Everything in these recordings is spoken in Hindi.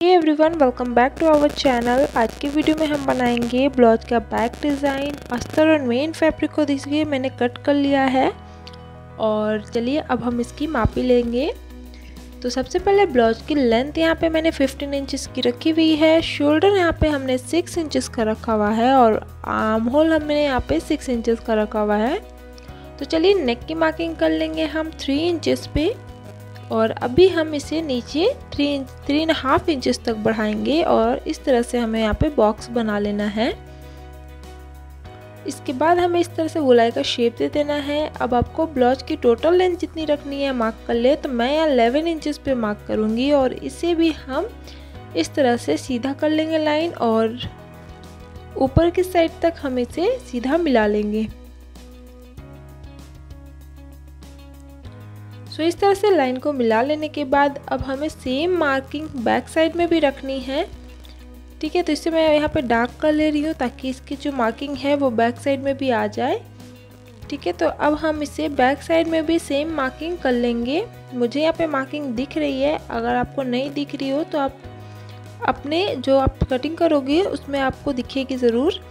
Hey everyone, welcome back to our channel. आज की वीडियो में हम बनाएंगे ब्लाउज का बैक डिज़ाइन। अस्तर और मेन फैब्रिक को देखिए मैंने कट कर लिया है और चलिए अब हम इसकी मापी लेंगे। तो सबसे पहले ब्लाउज की लेंथ यहाँ पे मैंने 15 इंचेस की रखी हुई है। शोल्डर यहाँ पे हमने 6 इंचेस का रखा हुआ है और आर्म होल हमने यहाँ पे 6 इंचेस का रखा हुआ है। तो चलिए नेक की मार्किंग कर लेंगे हम 3 इंचेस पे और अभी हम इसे नीचे 3.5 इंचेस तक बढ़ाएंगे और इस तरह से हमें यहाँ पे बॉक्स बना लेना है। इसके बाद हमें इस तरह से गोलाई का शेप दे देना है। अब आपको ब्लाउज की टोटल लेंथ जितनी रखनी है मार्क कर ले। तो मैं यहाँ 11 इंचेस पे मार्क करूँगी और इसे भी हम इस तरह से सीधा कर लेंगे लाइन और ऊपर की साइड तक हम इसे सीधा मिला लेंगे। सो इस तरह से लाइन को मिला लेने के बाद अब हमें सेम मार्किंग बैक साइड में भी रखनी है। ठीक है, तो इसे मैं यहाँ पे डार्क कर ले रही हूँ ताकि इसकी जो मार्किंग है वो बैक साइड में भी आ जाए। ठीक है, तो अब हम इसे बैक साइड में भी सेम मार्किंग कर लेंगे। मुझे यहाँ पे मार्किंग दिख रही है, अगर आपको नहीं दिख रही हो तो आप अपने जो आप कटिंग करोगे उसमें आपको दिखेगी ज़रूर।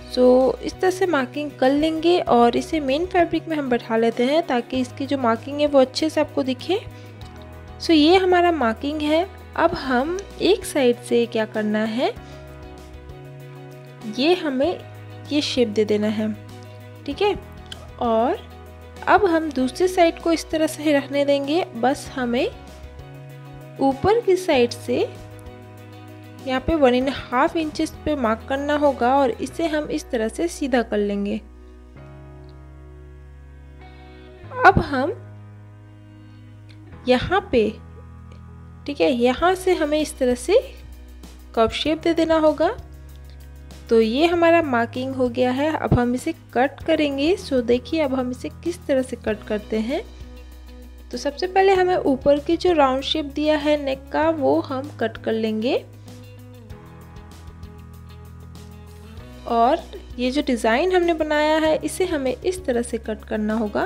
सो इस तरह से मार्किंग कर लेंगे और इसे मेन फैब्रिक में हम बैठा लेते हैं ताकि इसकी जो मार्किंग है वो अच्छे से आपको दिखे। सो ये हमारा मार्किंग है। अब हम एक साइड से क्या करना है, ये हमें ये शेप दे देना है। ठीक है, और अब हम दूसरी साइड को इस तरह से रखने देंगे। बस हमें ऊपर की साइड से यहाँ पे 1.5 इंचेस पे मार्क करना होगा और इसे हम इस तरह से सीधा कर लेंगे। अब हम यहाँ पे, ठीक है, यहाँ से हमें इस तरह से कर्व शेप दे देना होगा। तो ये हमारा मार्किंग हो गया है। अब हम इसे कट करेंगे। सो देखिए अब हम इसे किस तरह से कट करते हैं। तो सबसे पहले हमें ऊपर की जो राउंड शेप दिया है नेक का वो हम कट कर लेंगे और ये जो डिज़ाइन हमने बनाया है इसे हमें इस तरह से कट करना होगा।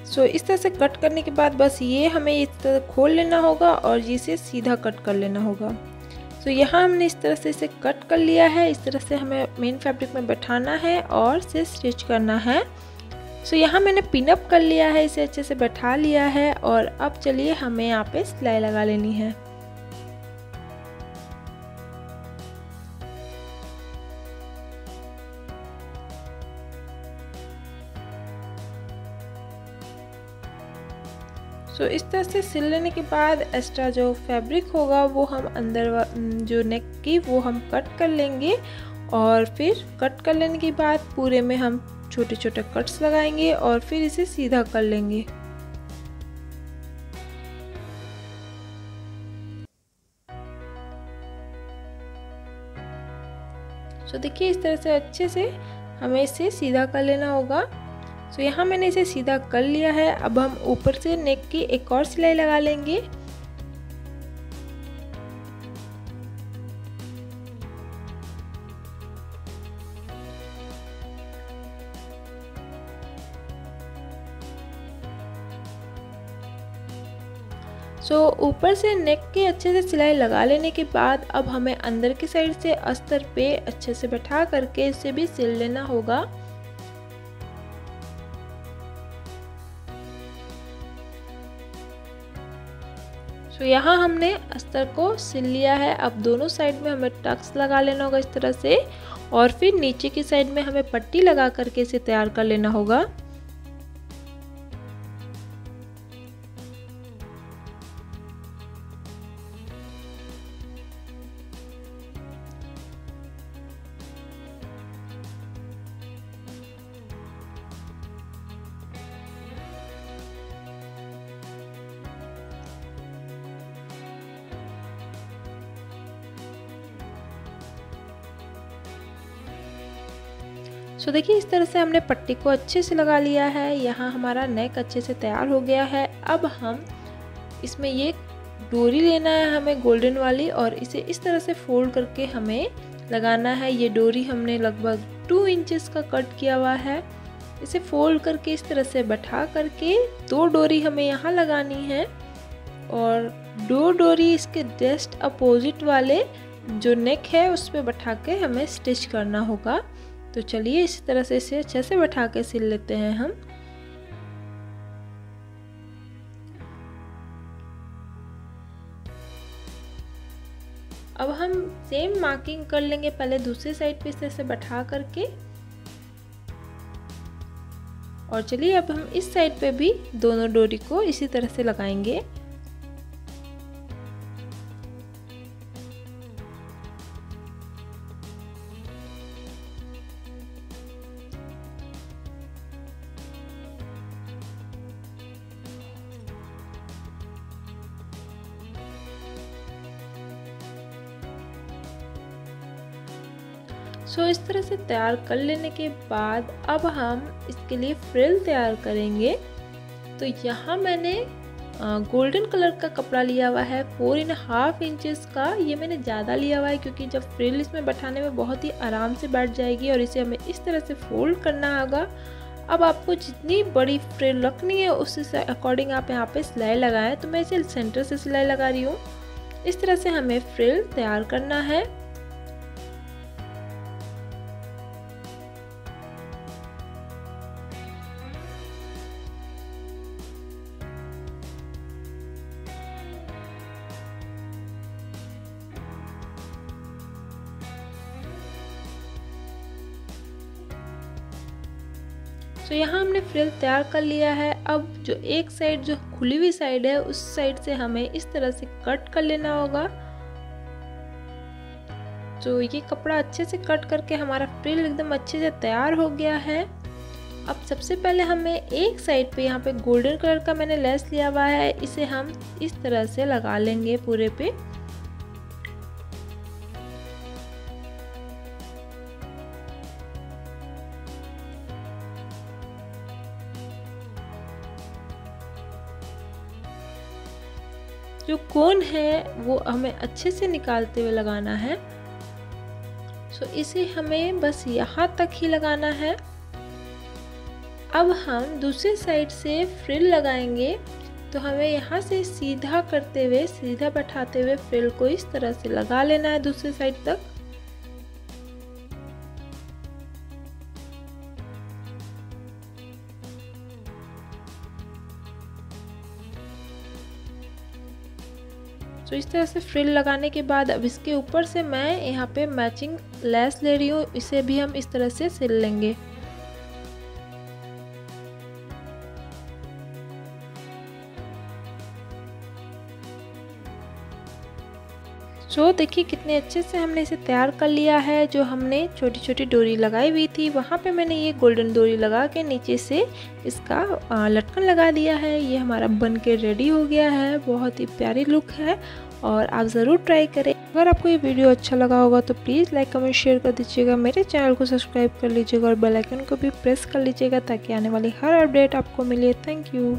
सो इस तरह से कट करने के बाद बस ये हमें इस तरह खोल लेना होगा और इसे सीधा कट कर लेना होगा। सो यहाँ हमने इस तरह से इसे कट कर लिया है। इस तरह से हमें मेन फैब्रिक में बैठाना है और इसे स्टिच करना है। सो यहाँ मैंने पिनअप कर लिया है, इसे अच्छे से बैठा लिया है और अब चलिए हमें यहाँ पे सिलाई लगा लेनी है। सो इस तरह से सिल लेने के बाद एक्स्ट्रा जो फैब्रिक होगा वो हम अंदर जो नेक की वो हम कट कर लेंगे और फिर कट कर लेने के बाद पूरे में हम छोटे छोटे कट्स लगाएंगे और फिर इसे सीधा कर लेंगे। सो देखिए इस तरह से अच्छे से हमें इसे सीधा कर लेना होगा। सो यहाँ मैंने इसे सीधा कर लिया है। अब हम ऊपर से नेक की एक और सिलाई लगा लेंगे। सो ऊपर से नेक के अच्छे से सिलाई लगा लेने के बाद अब हमें अंदर की साइड से अस्तर पे अच्छे से बैठा करके इसे भी सिल लेना होगा। सो यहाँ हमने अस्तर को सिल लिया है। अब दोनों साइड में हमें टक्स लगा लेना होगा इस तरह से और फिर नीचे की साइड में हमें पट्टी लगा करके इसे तैयार कर लेना होगा। सो देखिए इस तरह से हमने पट्टी को अच्छे से लगा लिया है। यहाँ हमारा नेक अच्छे से तैयार हो गया है। अब हम इसमें ये डोरी लेना है हमें गोल्डन वाली और इसे इस तरह से फोल्ड करके हमें लगाना है। ये डोरी हमने लगभग 2 इंचेस का कट किया हुआ है। इसे फोल्ड करके इस तरह से बैठा करके 2 डोरी हमें यहाँ लगानी है और 2 डोरी इसके जस्ट अपोजिट वाले जो नेक है उस पर बैठा के हमें स्टिच करना होगा। तो चलिए इसी तरह से इसे अच्छे से बैठा के सिल लेते हैं हम। अब हम सेम मार्किंग कर लेंगे पहले दूसरी साइड पे इस तरह से बैठा करके, और चलिए अब हम इस साइड पे भी दोनों डोरी को इसी तरह से लगाएंगे। इस तरह से तैयार कर लेने के बाद अब हम इसके लिए फ्रिल तैयार करेंगे। तो यहाँ मैंने गोल्डन कलर का कपड़ा लिया हुआ है 4.5 इंचेस का। ये मैंने ज़्यादा लिया हुआ है क्योंकि जब फ्रिल इसमें बैठाने में बहुत ही आराम से बैठ जाएगी और इसे हमें इस तरह से फोल्ड करना होगा। अब आपको जितनी बड़ी फ्रिल रखनी है उससे अकॉर्डिंग आप यहाँ पे सिलाई लगाएं। तो मैं इसे सेंटर से सिलाई लगा रही हूँ। इस तरह से हमें फ्रिल तैयार करना है। तो यहाँ हमने फ्रिल तैयार कर लिया है। अब जो एक साइड जो खुली हुई साइड है उस साइड से हमें इस तरह से कट कर लेना होगा। तो ये कपड़ा अच्छे से कट करके हमारा फ्रिल एकदम अच्छे से तैयार हो गया है। अब सबसे पहले हमें एक साइड पे यहाँ पे गोल्डन कलर का मैंने लेस लिया हुआ है, इसे हम इस तरह से लगा लेंगे पूरे पे। जो कोन है वो हमें अच्छे से निकालते हुए लगाना है। इसे हमें बस यहाँ तक ही लगाना है। अब हम दूसरी साइड से फ्रिल लगाएंगे। तो हमें यहाँ से सीधा करते हुए, सीधा बैठाते हुए फ्रिल को इस तरह से लगा लेना है दूसरी साइड तक। तो इस तरह से फ्रिल लगाने के बाद अब इसके ऊपर से मैं यहाँ पे मैचिंग लेस ले रही हूँ। इसे भी हम इस तरह से सिल लेंगे। देखिए कितने अच्छे से हमने इसे तैयार कर लिया है। जो हमने छोटी छोटी डोरी लगाई हुई थी वहाँ पे मैंने ये गोल्डन डोरी लगा के नीचे से इसका लटकन लगा दिया है। ये हमारा बन के रेडी हो गया है। बहुत ही प्यारी लुक है और आप ज़रूर ट्राई करें। अगर आपको ये वीडियो अच्छा लगा होगा तो प्लीज़ लाइक कमेंट शेयर कर दीजिएगा। मेरे चैनल को सब्सक्राइब कर लीजिएगा और बेल आइकन को भी प्रेस कर लीजिएगा ताकि आने वाली हर अपडेट आपको मिले। Thank you.